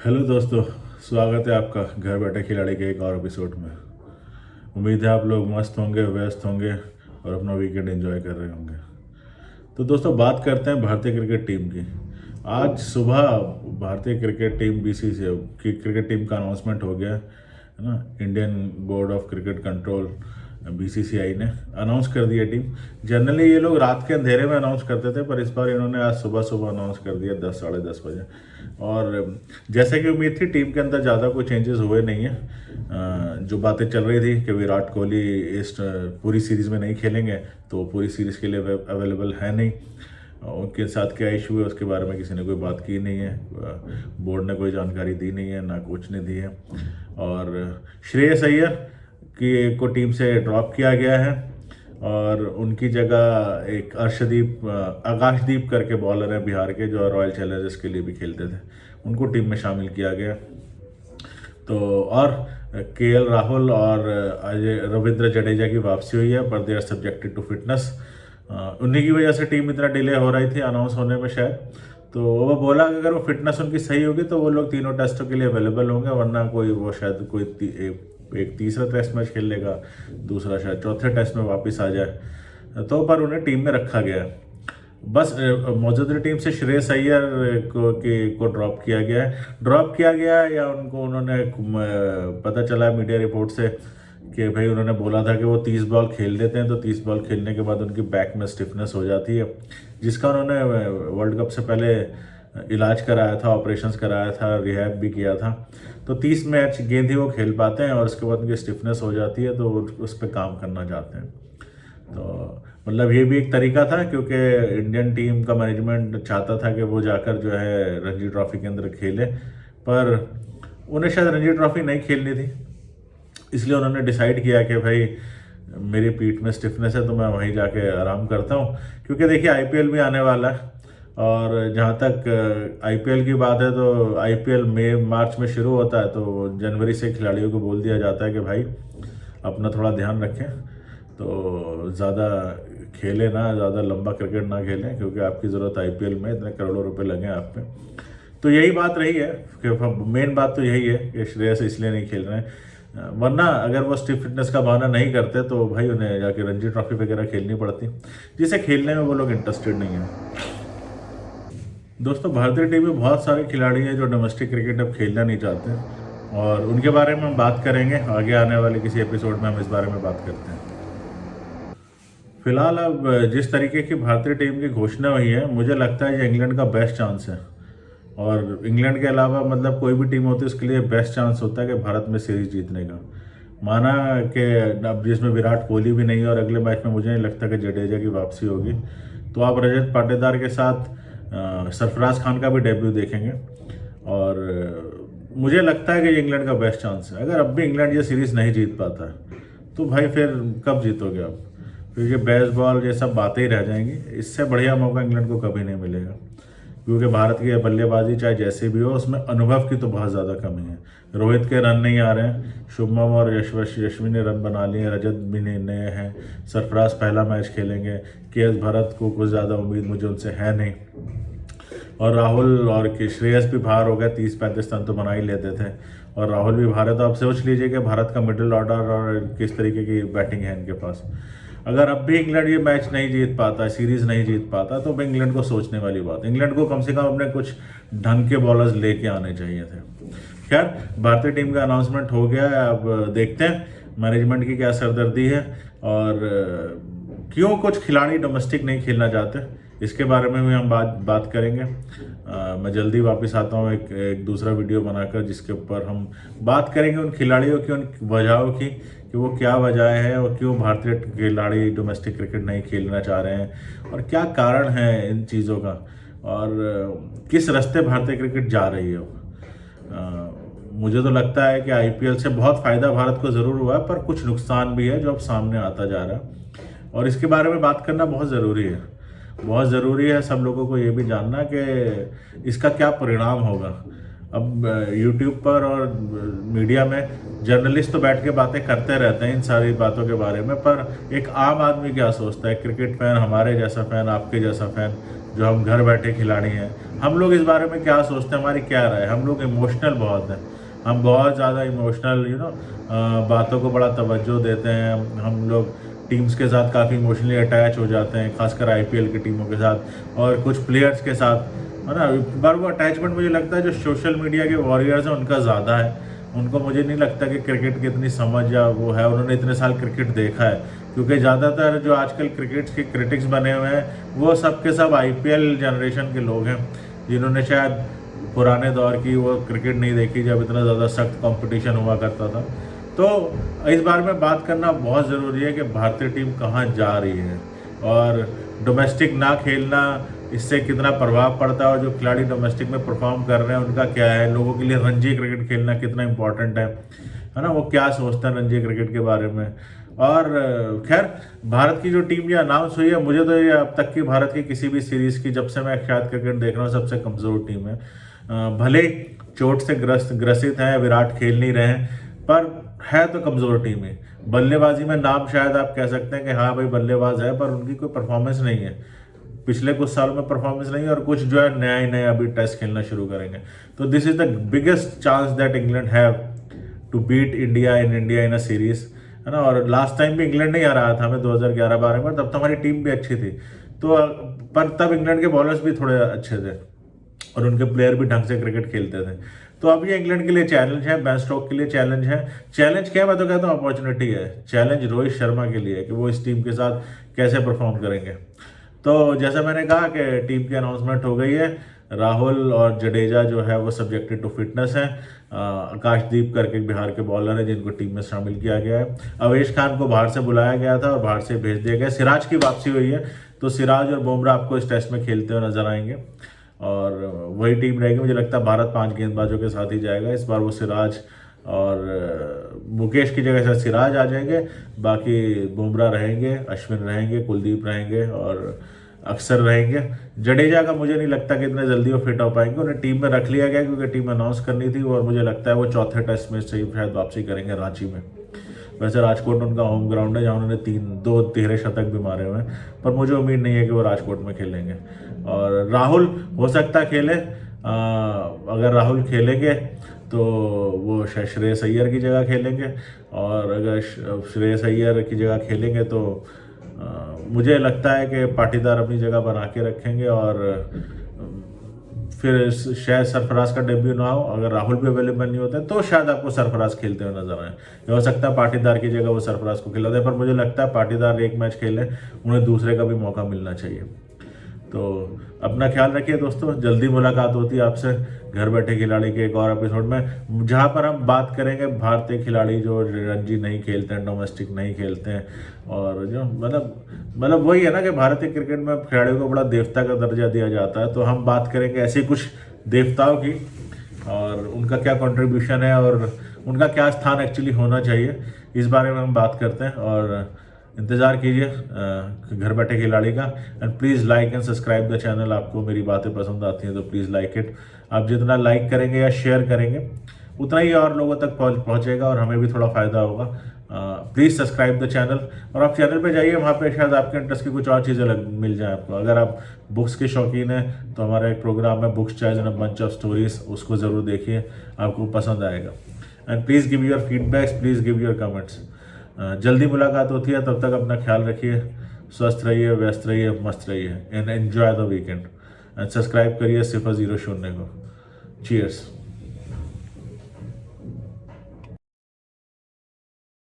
Hello दोस्तों, स्वागत है आपका घर बैठे खिलाड़ी के एक और एपिसोड में। उम्मीद है आप लोग मस्त होंगे, व्यस्त होंगे और अपना वीकेंड एंजॉय कर रहे होंगे। तो दोस्तों, बात करते हैं भारतीय क्रिकेट टीम की। आज सुबह भारतीय क्रिकेट टीम बीसीसीआई की क्रिकेट टीम का अनाउंसमेंट हो गया है ना। Indian board of cricket control BCCI ने अनाउंस कर दिया टीम। जनरली ये लोग रात के अंधेरे में अनाउंस करते थे, पर इस बार इन्होंने आज सुबह सुबह अनाउंस कर दिया 10 साढ़े 10 बजे। और जैसे कि उम्मीद थी, टीम के अंदर ज़्यादा कोई चेंजेस हुए नहीं हैं। जो बातें चल रही थी कि विराट कोहली इस पूरी सीरीज़ में नहीं खेलेंगे, तो पूरी सीरीज़ के लिए अवेलेबल है नहीं। उनके साथ क्या इशू है उसके बारे में किसी ने कोई बात की नहीं है। बोर्ड ने कोई जानकारी दी नहीं है, ना कोच ने दी है। और श्रेयस अय्यर को टीम से ड्रॉप किया गया है और उनकी जगह एक अर्शदीप आकाशदीप करके बॉलर है बिहार के, जो रॉयल चैलेंजर्स के लिए भी खेलते थे, उनको टीम में शामिल किया गया। तो और केएल राहुल और रविंद्र जडेजा की वापसी हुई है, पर they are subjected to fitness. उन्हीं की वजह से टीम इतना डिले हो रही थी अनाउंस होने में शायद। तो वो बोला कि अगर वो फिटनेस उनकी सही होगी तो वो लोग तीनों टेस्टों के लिए अवेलेबल होंगे, वरना कोई वो शायद एक तीसरा टेस्ट मैच खेल लेगा, दूसरा शायद चौथे टेस्ट में वापस आ जाए। तो पर उन्हें टीम में रखा गया है। बस मौजूदा टीम से श्रेयस अय्यर को ड्रॉप किया गया है। ड्रॉप किया गया है या उन्होंने पता चला मीडिया रिपोर्ट से कि भाई उन्होंने बोला था कि वो 30 बॉल खेल लेते हैं, तो 30 बॉल खेलने के बाद उनकी बैक में स्टिफनेस हो जाती है, जिसका उन्होंने वर्ल्ड कप से पहले इलाज कराया था, ऑपरेशंस कराया था, रिहैब भी किया था। तो 30 मैच गेंद ही वो खेल पाते हैं और उसके बाद उनकी स्टिफनेस हो जाती है, तो उस पर काम करना चाहते हैं। तो मतलब ये भी एक तरीका था, क्योंकि इंडियन टीम का मैनेजमेंट चाहता था कि वो जाकर जो है रणजी ट्रॉफी के अंदर खेले, पर उन्हें शायद रणजी ट्रॉफी नहीं खेलनी थी। इसलिए उन्होंने डिसाइड किया कि भाई मेरी पीठ में स्टिफनेस है तो मैं वहीं जाके आराम करता हूँ। क्योंकि देखिए आईपीएल भी आने वाला है, और जहाँ तक आईपीएल की बात है तो आईपीएल मई मार्च में शुरू होता है, तो जनवरी से खिलाड़ियों को बोल दिया जाता है कि भाई अपना थोड़ा ध्यान रखें, तो ज़्यादा खेलें ना, ज़्यादा लंबा क्रिकेट ना खेलें, क्योंकि आपकी ज़रूरत आईपीएल में इतने करोड़ों रुपए लगे आप पे। तो यही बात रही है कि मेन बात तो यही है कि श्रेयस इसलिए नहीं खेल रहे हैं, वरना अगर वो स्टिफ फिटनेस का बहाना नहीं करते तो भाई उन्हें जाके रणजी ट्रॉफी वगैरह खेलनी पड़ती, जिसे खेलने में वो लोग इंटरेस्टेड नहीं हैं। दोस्तों, भारतीय टीम में बहुत सारे खिलाड़ी हैं जो डोमेस्टिक क्रिकेट अब खेलना नहीं चाहते, और उनके बारे में हम बात करेंगे आगे आने वाले किसी एपिसोड में। हम इस बारे में बात करते हैं। फिलहाल अब जिस तरीके की भारतीय टीम की घोषणा हुई है, मुझे लगता है ये इंग्लैंड का बेस्ट चांस है। और इंग्लैंड के अलावा मतलब कोई भी टीम होती है उसके लिए बेस्ट चांस होता है कि भारत में सीरीज जीतने का। माना कि अब जिसमें विराट कोहली भी नहीं है और अगले मैच में मुझे नहीं लगता कि जडेजा की वापसी होगी, तो आप रजत पाटीदार के साथ सरफराज खान का भी डेब्यू देखेंगे। और मुझे लगता है कि ये इंग्लैंड का बेस्ट चांस है। अगर अब भी इंग्लैंड ये सीरीज़ नहीं जीत पाता है तो भाई फिर कब जीतोगे आप? फिर ये बेसबॉल ये सब बातें ही रह जाएंगी। इससे बढ़िया मौका इंग्लैंड को कभी नहीं मिलेगा, क्योंकि भारत की बल्लेबाजी चाहे जैसे भी हो, उसमें अनुभव की तो बहुत ज़्यादा कमी है। रोहित के रन नहीं आ रहे हैं, शुभमन और यशस्वी ने रन बना लिए, रजत भी नए हैं, सरफराज पहला मैच खेलेंगे, केएस भरत को कुछ ज़्यादा उम्मीद मुझे उनसे है नहीं, और राहुल और श्रेयस भी बाहर हो गए, 30-35 रन तो बना ही लेते थे, और राहुल भी बाहर है। तो आप सोच लीजिए कि भारत का मिडिल ऑर्डर और किस तरीके की बैटिंग है इनके पास। अगर अब भी इंग्लैंड ये मैच नहीं जीत पाता, सीरीज नहीं जीत पाता, तो अब इंग्लैंड को सोचने वाली बात। इंग्लैंड को कम से कम अपने कुछ ढंग के बॉलर्स लेके आने चाहिए थे। खैर, भारतीय टीम का अनाउंसमेंट हो गया है। अब देखते हैं मैनेजमेंट की क्या सरदर्दी है और क्यों कुछ खिलाड़ी डोमेस्टिक नहीं खेलना चाहते, इसके बारे में भी हम बात करेंगे। मैं जल्दी वापस आता हूँ एक दूसरा वीडियो बनाकर, जिसके ऊपर हम बात करेंगे उन खिलाड़ियों की, उन वजहों की, कि वो क्या वजह है और क्यों भारतीय खिलाड़ी डोमेस्टिक क्रिकेट नहीं खेलना चाह रहे हैं, और क्या कारण है इन चीज़ों का, और किस रास्ते भारतीय क्रिकेट जा रही है। मुझे तो लगता है कि आईपीएल से बहुत फ़ायदा भारत को ज़रूर हुआ है, पर कुछ नुकसान भी है जो अब सामने आता जा रहा है, और इसके बारे में बात करना बहुत ज़रूरी है। बहुत ज़रूरी है सब लोगों को ये भी जानना कि इसका क्या परिणाम होगा। अब यूट्यूब पर और मीडिया में जर्नलिस्ट तो बैठ के बातें करते रहते हैं इन सारी बातों के बारे में, पर एक आम आदमी क्या सोचता है, क्रिकेट फैन, हमारे जैसा फैन, आपके जैसा फैन, जो हम घर बैठे खिलाड़ी हैं, हम लोग इस बारे में क्या सोचते हैं, हमारी क्या राय है। हम लोग इमोशनल बहुत हैं, हम बहुत ज़्यादा इमोशनल बातों को बड़ा तवज्जो देते हैं। हम लोग टीम्स के साथ काफ़ी इमोशनली अटैच हो जाते हैं, खासकर आईपीएल की टीमों के साथ और कुछ प्लेयर्स के साथ, है ना। पर वो अटैचमेंट मुझे लगता है जो सोशल मीडिया के वॉरियर्स हैं उनका ज़्यादा है। उनको मुझे नहीं लगता कि क्रिकेट की इतनी समझ या वो है, उन्होंने इतने साल क्रिकेट देखा है। क्योंकि ज़्यादातर जो आजकल क्रिकेट के क्रिटिक्स बने हुए हैं वो सब के सब आईपीएल जनरेशन के लोग हैं, जिन्होंने शायद पुराने दौर की वो क्रिकेट नहीं देखी जब इतना ज़्यादा सख्त कंपटीशन हुआ करता था। तो इस बारे में बात करना बहुत ज़रूरी है कि भारतीय टीम कहाँ जा रही है और डोमेस्टिक ना खेलना इससे कितना प्रभाव पड़ता है, और जो खिलाड़ी डोमेस्टिक में परफॉर्म कर रहे हैं उनका क्या है, लोगों के लिए रणजी क्रिकेट खेलना कितना इंपॉर्टेंट है ना, वो क्या सोचते हैं रणजी क्रिकेट के बारे में। और खैर, भारत की जो टीम ये अनाउंस हुई है, मुझे तो ये अब तक की भारत की किसी भी सीरीज़ की, जब से मैं शायद क्रिकेट देख रहा हूँ, सबसे कमज़ोर टीम है। भले चोट से ग्रसित हैं, विराट खेल नहीं रहे हैं, पर है तो कमज़ोर टीम है। बल्लेबाजी में नाम शायद आप कह सकते हैं कि हाँ भाई बल्लेबाज है, पर उनकी कोई परफॉर्मेंस नहीं है, पिछले कुछ सालों में परफॉर्मेंस नहीं है, और कुछ जो है नए अभी टेस्ट खेलना शुरू करेंगे। तो this is the biggest chance that England have to beat India in a series, है ना। और लास्ट टाइम भी इंग्लैंड नहीं हराया था हमें 2011-12 में, तब तो हमारी टीम भी अच्छी थी। तो पर तब इंग्लैंड के बॉलर्स भी थोड़े अच्छे थे और उनके प्लेयर भी ढंग से क्रिकेट खेलते थे। तो अब ये इंग्लैंड के लिए चैलेंज है, बेन स्टोक्स के लिए चैलेंज है। चैलेंज क्या है, मैं तो कहता हूँ अपॉर्चुनिटी है। चैलेंज रोहित शर्मा के लिए कि वो इस टीम के साथ कैसे परफॉर्म करेंगे। तो जैसा मैंने कहा कि टीम की अनाउंसमेंट हो गई है, राहुल और जडेजा जो है वो सब्जेक्टेड टू फिटनेस हैं। आकाशदीप करके बिहार के बॉलर हैं जिनको टीम में शामिल किया गया है। अवेश खान को बाहर से बुलाया गया था और बाहर से भेज दिया गया। सिराज की वापसी हुई है, तो सिराज और बुमराह आपको इस टेस्ट में खेलते हुए नजर आएंगे और वही टीम रहेगी। मुझे लगता है भारत 5 गेंदबाजों के साथ ही जाएगा इस बार। वो सिराज और मुकेश की जगह से सिराज आ जाएंगे, बाकी बुमराह रहेंगे, अश्विन रहेंगे, कुलदीप रहेंगे और अक्सर रहेंगे। जडेजा का मुझे नहीं लगता कि इतने जल्दी वो फिट हो पाएंगे, उन्हें टीम में रख लिया गया क्योंकि टीम अनाउंस करनी थी और मुझे लगता है वो चौथे टेस्ट में से ही शायद वापसी करेंगे रांची में। वैसे राजकोट उनका होम ग्राउंड है जहाँ उन्होंने 2 तिहरे शतक भी मारे हुए हैं, पर मुझे उम्मीद नहीं है कि वो राजकोट में खेलेंगे। और राहुल हो सकता है खेले, अगर राहुल खेलेंगे तो वो श्रेयस अय्यर की जगह खेलेंगे, और अगर श्रेयस अय्यर की जगह खेलेंगे तो मुझे लगता है कि पाटीदार अपनी जगह बना के रखेंगे और फिर शायद सरफराज का डेब्यू ना हो। अगर राहुल भी अवेलेबल नहीं होते तो शायद आपको सरफराज खेलते हुए नजर आए। हो सकता है पाटीदार की जगह वो सरफराज को खिला दे, पर मुझे लगता है पाटीदार एक मैच खेले, उन्हें दूसरे का भी मौका मिलना चाहिए। तो अपना ख्याल रखिए दोस्तों, जल्दी मुलाकात होती है आपसे घर बैठे खिलाड़ी के एक और एपिसोड में, जहां पर हम बात करेंगे भारतीय खिलाड़ी जो रणजी नहीं खेलते हैं, डोमेस्टिक नहीं खेलते हैं, और जो मतलब वही है ना कि भारतीय क्रिकेट में खिलाड़ियों को बड़ा देवता का दर्जा दिया जाता है। तो हम बात करेंगे ऐसे कुछ देवताओं की और उनका क्या कंट्रीब्यूशन है और उनका क्या स्थान एक्चुअली होना चाहिए, इस बारे में हम बात करते हैं। और इंतज़ार कीजिए घर बैठे खिलाड़ी का। And please like and subscribe the channel. आपको मेरी बातें पसंद आती हैं तो प्लीज़ लाइक इट। आप जितना लाइक करेंगे या शेयर करेंगे उतना ही और लोगों तक पहुंचेगा और हमें भी थोड़ा फ़ायदा होगा। प्लीज़ सब्सक्राइब द चैनल, और आप चैनल पे जाइए, वहाँ पे शायद आपके इंटरेस्ट की कुछ और चीज़ें मिल जाए आपको। अगर आप बुक्स के शौकीन हैं तो हमारा एक प्रोग्राम है books choice and a bunch of stories, उसको ज़रूर देखिए, आपको पसंद आएगा। And please give your feedbacks, please give your comments. जल्दी मुलाकात होती है, तब तक अपना ख्याल रखिए, स्वस्थ रहिए, व्यस्त रहिए, मस्त रहिए and enjoy the weekend. And subscribe करिए 0 0 को। चीयर्स।